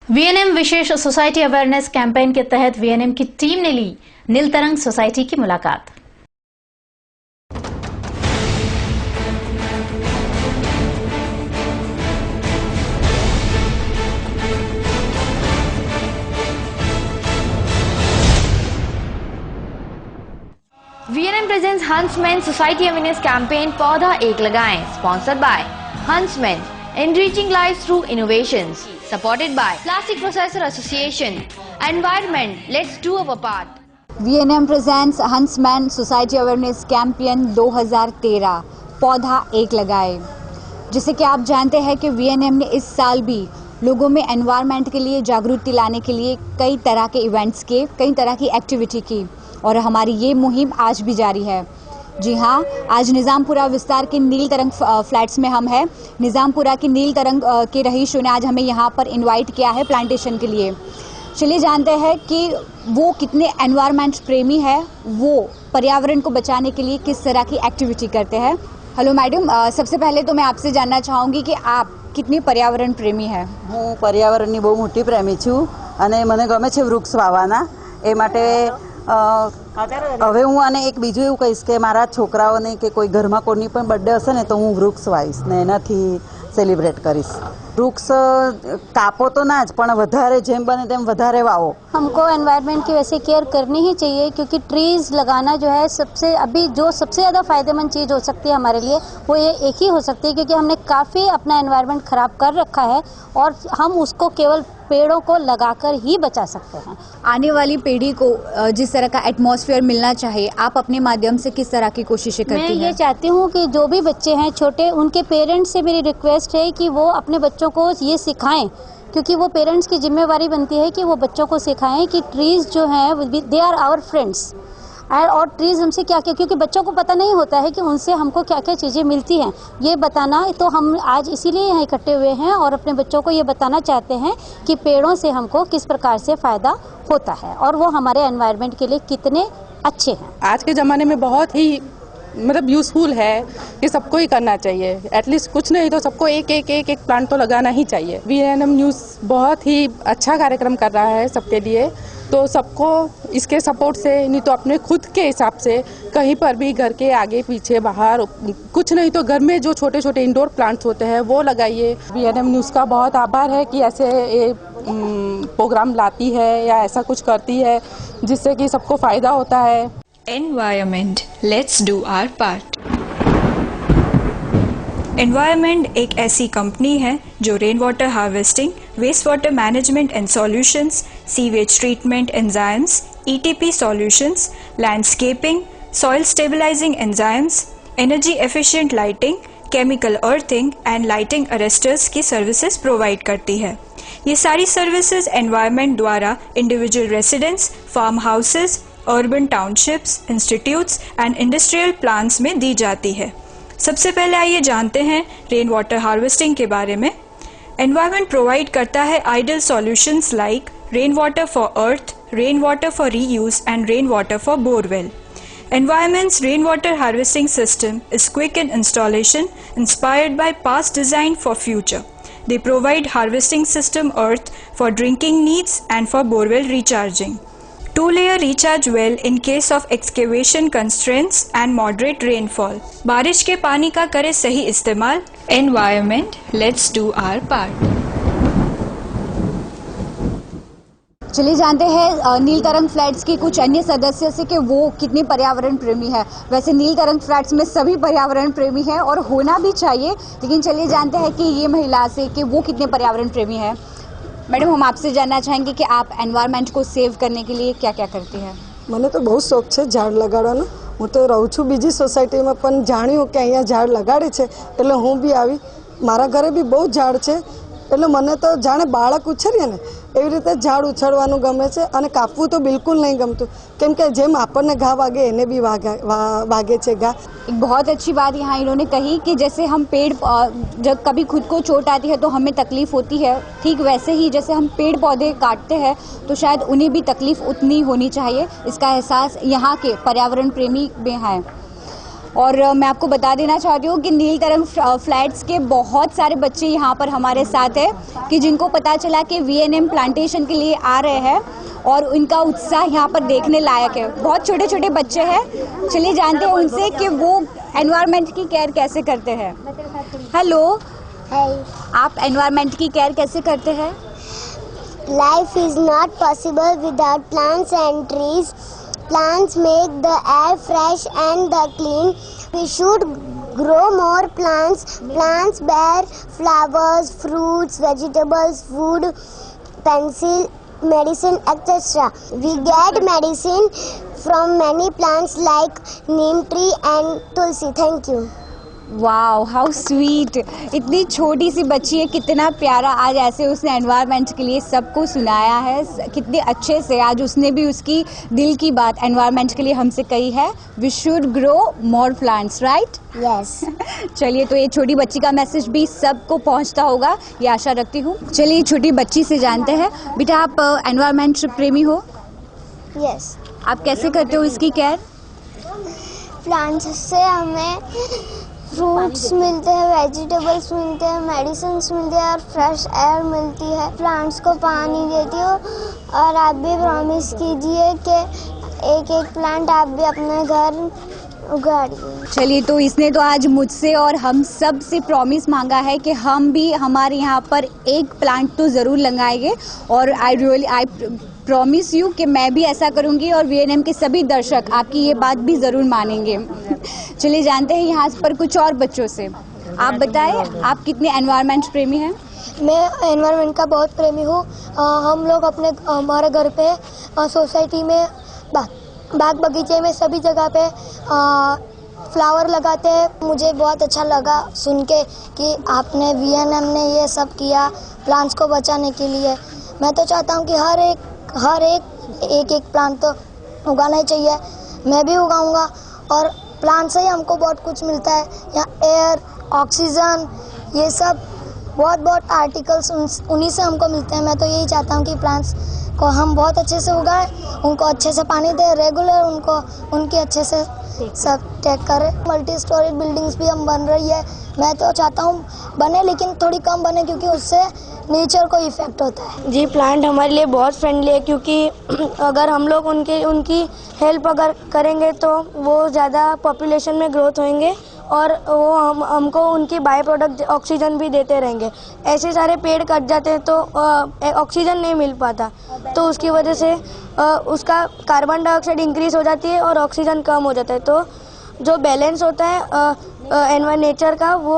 VNM विशेष society awareness campaign के तहत VNM की टीम ने ली नील तरंग सोसाइटी की मुलाकात। VNM presents Hansman society awareness campaign पौधा एक लगाएं, sponsored by Hansman, enriching lives through innovations, supported by Plastic Processor Association, Environment, let's do our part. VNM presents Hansman society awareness campaign 2013 पौधा एक लगाए। जैसे कि आप जानते हैं कि वीएनएम ने इस साल भी लोगों में एनवायरनमेंट के लिए जागरूकता लाने के लिए कई तरह के इवेंट्स के, कई तरह की एक्टिविटी की और हमारी ये मुहिम आज भी जारी है। जी हाँ, आज निज़ामपुरा विस्तार के नील तरंग फ्लैट्स में हम हैं। निज़ामपुरा की नील तरंग के रहीशों ने आज हमें यहाँ पर इनवाइट किया है प्लांटेशन के लिए। चलिए जानते हैं कि वो कितने एनवायरनमेंट प्रेमी है, वो पर्यावरण को बचाने के लिए किस तरह की एक्टिविटी करते हैं। हेलो मैडम, सबसे पहले तो मैं आपसे जानना चाहूँगी कि आप कितनी पर्यावरण प्रेमी है। હું પર્યાવરણની બહુ મોટી પ્રેમી છું અને મને ગમે છે વૃક્ષ વાવવાના। એ માટે હવે હું આને એક બીજું એવું કહીશ કે મારા છોકરાઓને કે કોઈ ઘરમાં કોઈની પણ બર્થડે હશે ને તો હું વૃક્ષ વાવીશ ને એનાથી સેલિબ્રેટ કરીશ। વૃક્ષ કાપો તો ના જ, પણ વધારે જેમ બને તેમ વધારે વાવો। हमको एनवायरनमेंट की वैसे केयर करनी ही चाहिए, क्योंकि ट्रीज़ लगाना जो है सबसे ज़्यादा फ़ायदेमंद चीज़ हो सकती है हमारे लिए, वो ये एक ही हो सकती है, क्योंकि हमने काफ़ी अपना एनवायरनमेंट ख़राब कर रखा है और हम उसको केवल पेड़ों को लगाकर ही बचा सकते हैं। आने वाली पीढ़ी को जिस तरह का एटमॉस्फेयर मिलना चाहिए, आप अपने माध्यम से किस तरह की कोशिशें करती हैं? मैं ये चाहती हूँ कि जो भी बच्चे हैं छोटे, उनके पेरेंट्स से मेरी रिक्वेस्ट है कि वो अपने बच्चों को ये सिखाएं, क्योंकि वो पेरेंट्स की जिम्मेवारी बनती है कि वो बच्चों को सिखाएं कि ट्रीज़ जो हैं दे आर आवर फ्रेंड्स और ट्रीज़ हमसे क्या क्या, क्योंकि बच्चों को पता नहीं होता है कि उनसे हमको क्या क्या चीज़ें मिलती हैं। ये बताना तो हम आज इसीलिए यहाँ इकट्ठे हुए हैं और अपने बच्चों को ये बताना चाहते हैं कि पेड़ों से हमको किस प्रकार से फ़ायदा होता है और वो हमारे एनवायरनमेंट के लिए कितने अच्छे हैं। आज के ज़माने में बहुत ही यूज़फुल है कि सबको ही करना चाहिए। एटलीस्ट कुछ नहीं तो सबको एक प्लांट तो लगाना ही चाहिए। वीएनएम न्यूज़ बहुत ही अच्छा कार्यक्रम कर रहा है सबके लिए, तो सबको इसके सपोर्ट से, नहीं तो अपने खुद के हिसाब से कहीं पर भी घर के आगे पीछे बाहर कुछ नहीं तो घर में जो छोटे छोटे इंडोर प्लांट्स होते हैं वो लगाइए। वीएनएम न्यूज़ का बहुत आभार है कि ऐसे प्रोग्राम लाती है या ऐसा कुछ करती है जिससे कि सबको फ़ायदा होता है। Environment, let's do our part. Environment एक ऐसी कंपनी है जो rain water harvesting, waste water management and solutions, sewage treatment enzymes, ETP solutions, landscaping, soil stabilising enzymes, energy efficient lighting, chemical earthing and lighting arresters की services provide करती है। ये सारी services environment द्वारा individual residents, farm houses, urban townships, institutes and industrial plants में दी जाती है। सबसे पहले आइए जानते हैं रेन वाटर हार्वेस्टिंग के बारे में। एनवायरनमेंट प्रोवाइड करता है ideal solutions like rain water for earth, rain water for reuse and rain water for borewell. Environment's rainwater harvesting system is quick in installation, inspired by past design for future. They provide harvesting system earth for drinking needs and for borewell recharging. Two-layer recharge well in case of excavation constraints and moderate rainfall. बारिश के पानी का करें सही इस्तेमाल। Environment, let's do our part. चलिए जानते हैं नील तरंग फ्लैट्स के कुछ अन्य सदस्य से कि वो कितने पर्यावरण प्रेमी है। वैसे नील तरंग फ्लैट्स में सभी पर्यावरण प्रेमी हैं और होना भी चाहिए, लेकिन चलिए जानते हैं कि ये महिला से कि वो कितने पर्यावरण प्रेमी है। मैडम, हम आपसे जानना चाहेंगे कि आप एनवायरनमेंट को सेव करने के लिए क्या क्या करती हैं? મને તો બહુ શોખ છે ઝાડ લગાડવાનો। હું તો રહું છું બીજી સોસાયટીમાં, પણ જાણ્યું કે અહીંયા ઝાડ લગાડે છે એટલે હું બી આવી। મારા ઘરે બી બહુ ઝાડ છે, એટલે મને તો જાણે બાળક ઉછેરીએ ને એવી રીતે ઝાડ ઉછળવાનું ગમે છે અને કાપવું તો બિલકુલ નહીં ગમતું, કેમ કે જેમ આપણને ઘા વાગે એને બી વાગે છે ઘા। एक बहुत अच्छी बात यहाँ इन्होंने कही कि जैसे हम पेड़, जब कभी खुद को चोट आती है तो हमें तकलीफ़ होती है, ठीक वैसे ही जैसे हम पेड़ पौधे काटते हैं तो शायद उन्हें भी तकलीफ़ उतनी होनी चाहिए। इसका एहसास यहाँ के पर्यावरण प्रेमी में है। और मैं आपको बता देना चाहती हूँ कि नील तरंग फ्लैट्स के बहुत सारे बच्चे यहाँ पर हमारे साथ हैं कि जिनको पता चला कि VNM प्लांटेशन के लिए आ रहे हैं और उनका उत्साह यहाँ पर देखने लायक है। बहुत छोटे छोटे बच्चे हैं, चलिए जानते हैं उनसे कि वो एनवायरनमेंट की केयर कैसे करते हैं। हेलो, आप एनवायरनमेंट की केयर कैसे करते हैं? Life is not possible without plants and trees. Plants make the air fresh and the clean. We should grow more plants. Plants bear flowers, fruits, vegetables, food, pencil, medicine, etc. We get medicine from many plants like neem tree and tulsi. Thank you. Wow, how sweet. इतनी छोटी सी बच्ची है, कितना प्यारा आज ऐसे उसने environment के लिए सबको सुनाया है। कितने अच्छे से आज उसने भी उसकी दिल की बात एनवायरनमेंट के लिए हमसे कही है। We should grow more plants, right? Yes. चलिए, तो ये छोटी बच्ची का मैसेज भी सबको पहुंचता होगा, ये आशा रखती हूँ। चलिए छोटी बच्ची से जानते हैं। बेटा, आप एनवायरनमेंट प्रेमी हो? Yes. आप कैसे करते हो इसकी केयर? प्लांट्स से हमें फ्रूट्स मिलते हैं, वेजिटेबल्स मिलते हैं, मेडिसिन्स मिलते हैं और फ्रेश एयर मिलती है। प्लांट्स को पानी देती हो और आप भी प्रॉमिस कीजिए कि एक एक प्लांट आप भी अपने घर उगाड़िए। चलिए, तो इसने तो आज मुझसे और हम सब से प्रॉमिस मांगा है कि हम भी हमारे यहाँ पर एक प्लांट तो ज़रूर लगाएंगे और आई प्रॉमिस यू कि मैं भी ऐसा करूँगी और VNM के सभी दर्शक आपकी ये बात भी ज़रूर मानेंगे। चलिए जानते हैं यहाँ पर कुछ और बच्चों से। आप बताएं, आप कितने एनवायरनमेंट प्रेमी हैं? मैं एनवायरनमेंट का बहुत प्रेमी हूँ। हम लोग हमारे घर पे सोसाइटी में बाग बगीचे में सभी जगह पे फ्लावर लगाते हैं। मुझे बहुत अच्छा लगा सुन के कि आपने VNM ने ये सब किया प्लांट्स को बचाने के लिए। मैं तो चाहता हूँ कि हर एक प्लांट तो उगाना ही चाहिए। मैं भी उगाऊंगा और प्लांट से ही हमको बहुत कुछ मिलता है। यहाँ एयर, ऑक्सीजन, ये सब बहुत आर्टिकल्स उन्हीं से हमको मिलते हैं। मैं तो यही चाहता हूँ कि प्लांट्स को हम बहुत अच्छे से उगाएं, उनको अच्छे से पानी दें, रेगुलर उनकी अच्छे से सब टेक करें। मल्टी स्टोरी बिल्डिंग्स भी हम बन रही है। मैं तो चाहता हूँ बने, लेकिन थोड़ी कम बने क्योंकि उससे नेचर को इफेक्ट होता है। जी, प्लांट हमारे लिए बहुत फ्रेंडली है क्योंकि अगर हम लोग उनकी हेल्प अगर करेंगे तो वो ज़्यादा पॉपुलेशन में ग्रोथ होंगे और वो हमको उनकी बाय प्रोडक्ट ऑक्सीजन भी देते रहेंगे। ऐसे सारे पेड़ कट जाते हैं तो ऑक्सीजन नहीं मिल पाता, तो उसकी वजह से उसका कार्बन डाइऑक्साइड इंक्रीज हो जाती है और ऑक्सीजन कम हो जाता है। तो जो बैलेंस होता है नेचर का वो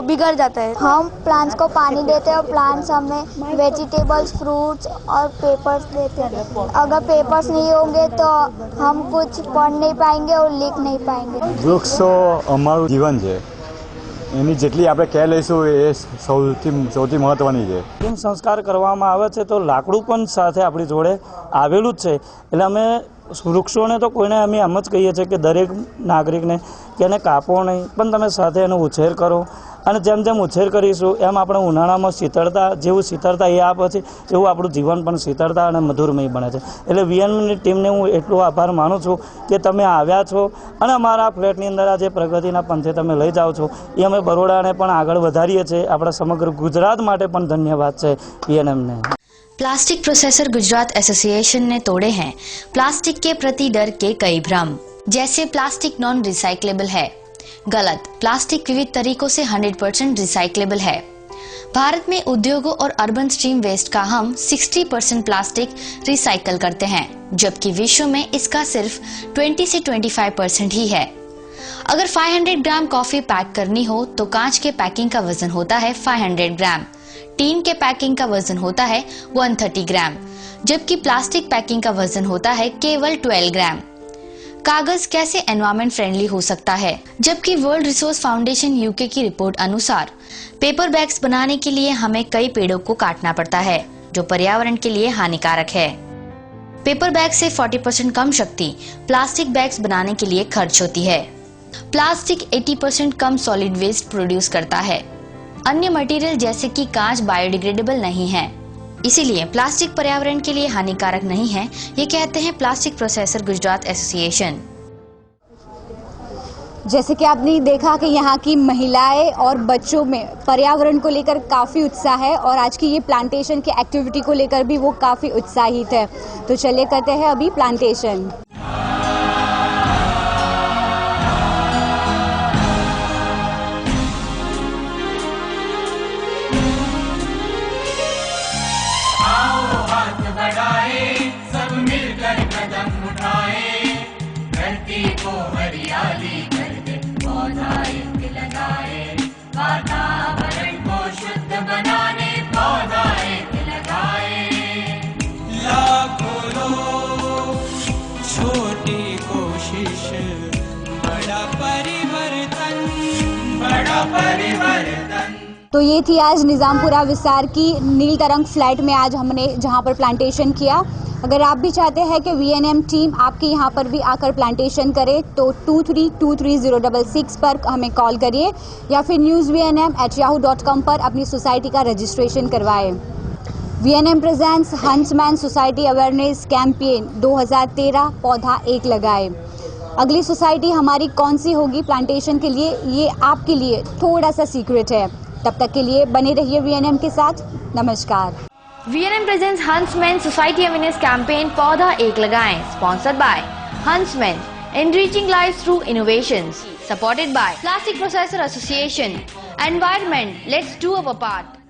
बिगड़ जाता है। हम प्लांट्स को पानी देते हैं और प्लांट्स हमें वेजिटेबल्स, फ्रूट्स और पेपर्स देते हैं। अगर पेपर्स नहीं होंगे तो हम कुछ पढ़ नहीं पाएंगे और लिख नहीं पाएंगे। વૃક્ષ તો અમારું જીવન છે, એની જેટલી આપણે કેર લઈશું એ સૌથી મહત્ત્વની છે। જેમ સંસ્કાર કરવામાં આવે છે તો લાકડું પણ સાથે આપણી જોડે આવેલું જ છે। એટલે અમે વૃક્ષોને તો કોઈને અમે એમ જ કહીએ છીએ કે દરેક નાગરિકને કે એને કાપો નહીં, પણ તમે સાથે એનો ઉછેર કરો અને જેમ જેમ ઉછેર કરીશું એમ આપણે ઉનાળામાં શીતળતા જેવું શીતળતા એ આપે છે એવું આપણું જીવન પણ શીતળતા અને મધુરમય બને છે। એટલે VNMની ટીમને હું એટલો આભાર માનું છું કે તમે આવ્યા છો અને અમારા ફ્લેટની અંદર આ જે પ્રગતિના પંથે તમે લઈ જાઓ છો એ અમે બરોડાને પણ આગળ વધારીએ છીએ। આપણા સમગ્ર ગુજરાત માટે પણ ધન્યવાદ છે VNMને। प्लास्टिक प्रोसेसर गुजरात एसोसिएशन ने तोड़े हैं प्लास्टिक के प्रति डर के कई भ्रम, जैसे प्लास्टिक नॉन रिसाइक्लेबल है। गलत, प्लास्टिक विविध तरीकों से 100% रिसाइक्लेबल है। भारत में उद्योगों और अर्बन स्ट्रीम वेस्ट का हम 60% प्लास्टिक रिसाइकल करते हैं, जबकि विश्व में इसका सिर्फ 20 से 25% ही है। अगर 500 ग्राम कॉफी पैक करनी हो तो कांच के पैकिंग का वजन होता है 500 ग्राम, टीन के पैकिंग का वजन होता है 130 ग्राम, जबकि प्लास्टिक पैकिंग का वजन होता है केवल 12 ग्राम। कागज कैसे एनवायरमेंट फ्रेंडली हो सकता है, जबकि वर्ल्ड रिसोर्स फाउंडेशन यूके की रिपोर्ट अनुसार पेपर बैग्स बनाने के लिए हमें कई पेड़ों को काटना पड़ता है, जो पर्यावरण के लिए हानिकारक है। पेपर बैग से 40% कम शक्ति प्लास्टिक बैग्स बनाने के लिए खर्च होती है। प्लास्टिक 80% कम सॉलिड वेस्ट प्रोड्यूस करता है। अन्य मटेरियल जैसे कि कांच बायोडिग्रेडेबल नहीं है, इसीलिए प्लास्टिक पर्यावरण के लिए हानिकारक नहीं है, ये कहते हैं प्लास्टिक प्रोसेसर गुजरात एसोसिएशन। जैसे कि आपने देखा कि यहाँ की महिलाएं और बच्चों में पर्यावरण को लेकर काफ़ी उत्साह है और आज की ये प्लांटेशन की एक्टिविटी को लेकर भी वो काफ़ी उत्साहित है। तो चलिए करते हैं अभी प्लांटेशन। सब मिलकर कदम उठाए, धरती को हरियाली कर दे, पौधा एक लगाए, वातावरण को शुद्ध बनाने पौधा एक लगाए। लाखों लोग, छोटी कोशिश, बड़ा परिवर्तन, बड़ा परिवर्तन। तो ये थी आज निज़ामपुरा विस्तार की नील तरंग फ्लैट में आज हमने जहाँ पर प्लांटेशन किया। अगर आप भी चाहते हैं कि VNM टीम आपके यहाँ पर भी आकर प्लांटेशन करे तो 23233066 पर हमें कॉल करिए या फिर newsvnm@yahoo.com पर अपनी सोसाइटी का रजिस्ट्रेशन करवाएं। VNM presents Hansman society awareness campaign 2013 पौधा एक लगाए। अगली सोसाइटी हमारी कौन सी होगी प्लांटेशन के लिए, ये आपके लिए थोड़ा सा सीक्रेट है। तब तक के लिए बने रहिए VNM के साथ। नमस्कार। VNM presents Huntsman Society Awareness Campaign पौधा एक लगाएं, sponsored by Huntsman, enriching lives through innovations, supported by Plastic Processor Association, Environment, let's do our part.